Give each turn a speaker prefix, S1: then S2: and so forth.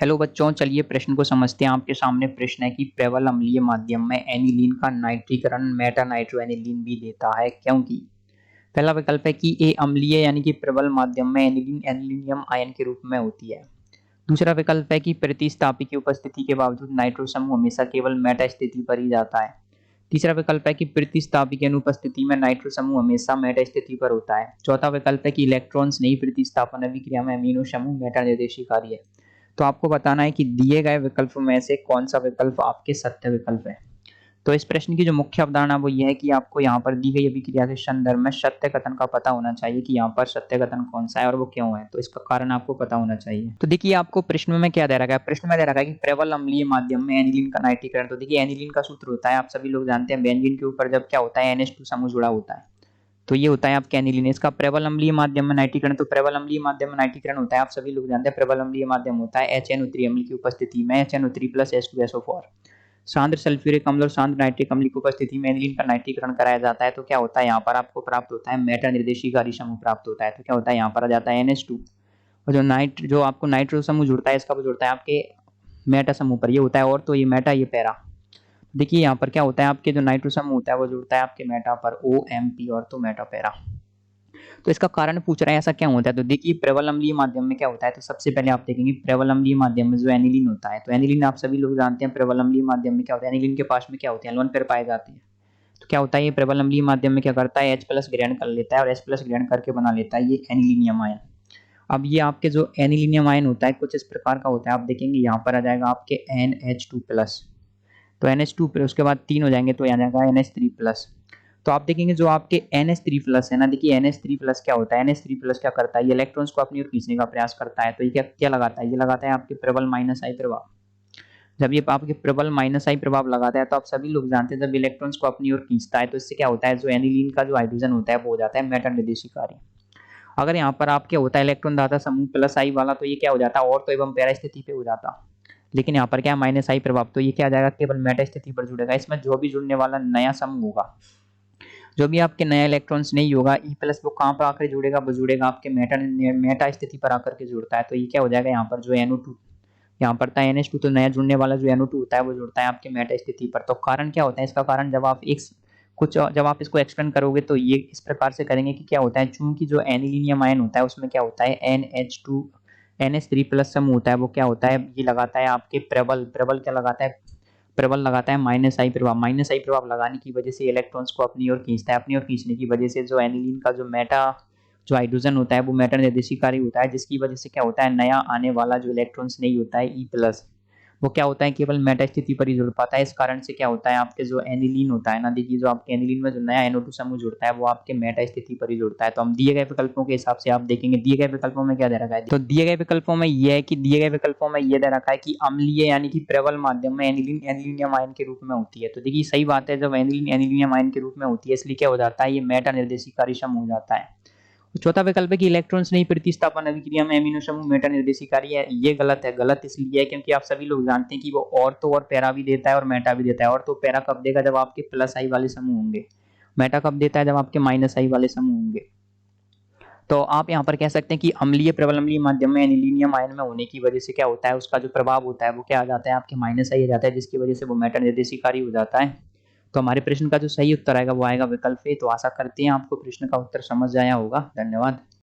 S1: Hello बच्चों, चलिए प्रश्न को समझते हैं। आपके सामने प्रश्न है कि प्रबल अम्लीय माध्यम में एनिलीन का नाइट्रीकरण मेटा नाइट्रोएनिलीन भी देता है क्योंकि पहला विकल्प है कि ए अम्लीय यानी कि प्रबल माध्यम में एनिलीन एनिलीनियम आयन के रूप में होती है। दूसरा विकल्प है कि प्रतिस्थापी की उपस्थिति के बावजूद नाइट्रो समूह हमेशा केवल मेटा स्थिति पर ही जाता है। तीसरा विकल्प है कि प्रतिस्थापी की अनुपस्थिति में नाइट्रो समूह हमेशा मेटा स्थिति पर होता है। चौथा विकल्प है कि इलेक्ट्रॉन्स नहीं प्रतिस्थापन अभिक्रिया में अमीनो समूह मेटा निर्देशी कार्य है। तो आपको बताना है कि दिए गए विकल्प में से कौन सा विकल्प आपके सत्य विकल्प है। तो इस प्रश्न की जो मुख्य अवधारणा वो ये है कि आपको यहाँ पर दी गई अभिक्रिया के संदर्भ में सत्य कथन का पता होना चाहिए कि यहाँ पर सत्य कथन कौन सा है और वो क्यों है। तो इसका कारण आपको पता होना चाहिए। तो देखिए आपको प्रश्न में क्या दे रखा है। प्रश्न में दे रखा है कि प्रबल अम्लीय माध्यम में एनिलीन का नाइट्रीकरण। तो देखिए एनिलीन का सूत्र होता है, आप सभी लोग जानते हैं, बेंजीन के ऊपर जब क्या होता है NH2 समूह जुड़ा होता है, तो ये होता है आपके एनिलीन। इसका प्रबल अम्लीय माध्यम में नाइट्रीकरण, तो प्रबल अम्लीय माध्यम में नाइट्रीकरण होता है, आप सभी लोग जानते हैं प्रबल अम्लीय माध्यम होता है HNO3 अम्ल की उपस्थिति में HNO3 + H2SO4। सांद्र सल्फ्यूरिक अम्ल और सांद्र नाइट्रिक अम्ल की उपस्थिति में एनिलीन का नाइट्रीकरण कराया जाता है। तो क्या होता है, यहाँ पर आपको प्राप्त होता है मेटा निर्देशी कार्य समूह प्राप्त होता है। तो क्या होता है, यहाँ पर आ जाता है NH2 और जो आपको नाइट्रो समूह जुड़ता है इसका वो जुड़ता है आपके मेटा समूह पर, ये होता है और, तो ये मेटा ये पैरा। देखिए यहाँ पर क्या होता है, आपके जो नाइट्रो समूह होता है वो जुड़ता है आपके मेटा पर OMP और तो मेटा पैरा। तो इसका कारण पूछ रहा है ऐसा क्या होता है। तो देखिए प्रबल अम्लीय माध्यम में क्या होता है, तो सबसे पहले आप देखेंगे प्रबल अम्लीय माध्यम में जो एनिलीन होता है, तो एनिलीन आप सभी लोग जानते हैं प्रबल अम्लीय माध्यम में क्या होता है, एनिलीन के पास में क्या होते हैं, लोन पेयर पाए जाते हैं। तो क्या होता है, ये प्रबल अम्लीय माध्यम में क्या करता है, H+ ग्रहण कर लेता है और H+ ग्रहण करके बना लेता है ये एनिलीनियम आयन। अब ये आपके जो एनिलीनियम आयन होता है कुछ इस प्रकार का होता है, आप देखेंगे यहाँ पर आ जाएगा आपके NH2+, तो NH2 उसके बाद 3 हो जाएंगे तो यहाँ जाएगा NH3+। तो आप देखेंगे जो आपके NH3+ है ना, देखिए NH3+ क्या होता है, NH3+ क्या करता है, ये इलेक्ट्रॉन्स को अपनी ओर खींचने का प्रयास करता है। तो ये क्या क्या लगाता है, ये लगाता है आपके प्रबल -I प्रभाव। जब ये आपके प्रबल -I प्रभाव लगाता है तो आप सभी लोग जानते हैं जब इलेक्ट्रॉन्स को अपनी ओर खींचता है तो इससे क्या होता है, जो एनिलीन का जो हाइड्रोजन होता है वो हो जाता है मेटा निर्देशी कार्य। अगर यहाँ पर आपके होता है इलेक्ट्रॉन दाता समूह +I वाला, तो ये क्या हो जाता है, और तो एवं पैरा स्थिति पे हो जाता। लेकिन यहाँ पर क्या है -I प्रभाव, तो ये क्या आ जाएगा, केवल मेटा स्थिति पर जुड़ेगा। इसमें जो भी जुड़ने वाला नया समूह होगा, जो भी आपके नया इलेक्ट्रॉन्स नहीं होगा E+ वो कहाँ पर आकर जुड़ेगा, वो जुड़ेगा आपके मेटा स्थिति पर आकर के जुड़ता है। तो ये क्या हो जाएगा, यहाँ पर जो NO2 यहाँ पर था NH2, तो नया जुड़ने वाला जो NO2 होता है वो जुड़ता है आपके मेटा स्थिति पर। तो कारण क्या होता है, इसका कारण जब आप जब आप इसको एक्सप्लेन करोगे तो ये इस प्रकार से करेंगे कि क्या होता है, चूंकि जो एनिलीनियम आयन होता है उसमें क्या होता है NH3+ समूह होता है, वो क्या होता है, ये लगाता है आपके प्रबल क्या लगाता है, प्रबल लगाता है -I प्रभाव। -I प्रभाव लगाने की वजह से इलेक्ट्रॉन्स को अपनी ओर खींचता है, अपनी ओर खींचने की वजह से जो एनिलीन का जो हाइड्रोजन होता है वो मेटा निर्देशी कार्य होता है, जिसकी वजह से क्या होता है, नया आने वाला जो इलेक्ट्रॉन्स नहीं होता है E+, वो क्या होता है, केवल मेटा स्थिति पर ही जुड़ पाता है। इस कारण से क्या होता है, आपके जो एनिलीन होता है ना, देखिए जो आपके एनिलीन में जो नया NO2 समूह जुड़ता है वो आपके मेटा स्थिति पर ही जुड़ता है। तो हम दिए गए विकल्पों के हिसाब से आप देखेंगे दिए गए विकल्पों में क्या दे रखा है, तो दिए गए विकल्पों में ये है कि दिए गए विकल्पों में ये दे रखा है कि अम्लीय यानी कि प्रबल माध्यम में एनिलीन एनिलीनियम आयन के रूप में होती है। तो देखिए सही बात है, जब एनिलीन एनिलीनियम आयन के रूप में होती है इसलिए क्या हो जाता है, ये मेटा निर्देशी कार्य समूह हो जाता है। चौथा विकल्प है कि इलेक्ट्रॉन्स नहीं प्रतिस्थापन अभिक्रिया में अमीनो समूह मेटा निर्देशी कार्य है, ये गलत है। गलत इसलिए है क्योंकि आप सभी लोग जानते हैं कि वो और तो और पैरा भी देता है और मेटा भी देता है। और तो पैरा कब देगा, जब आपके +I वाले समूह होंगे। मेटा कब देता है, जब आपके -I वाले समूह होंगे। तो आप यहाँ पर कह सकते हैं कि अम्लीय प्रबल अम्लीय माध्यम में एनिलीनियम आयन में होने की वजह से क्या होता है, उसका जो प्रभाव होता है वो क्या आ जाता है, आपके -I आ जाता है, जिसकी वजह से वो मेटा निर्देशी कार्य हो जाता है। तो हमारे प्रश्न का जो सही उत्तर आएगा वो आएगा विकल्प ए। तो आशा करते हैं आपको प्रश्न का उत्तर समझ आया होगा। धन्यवाद।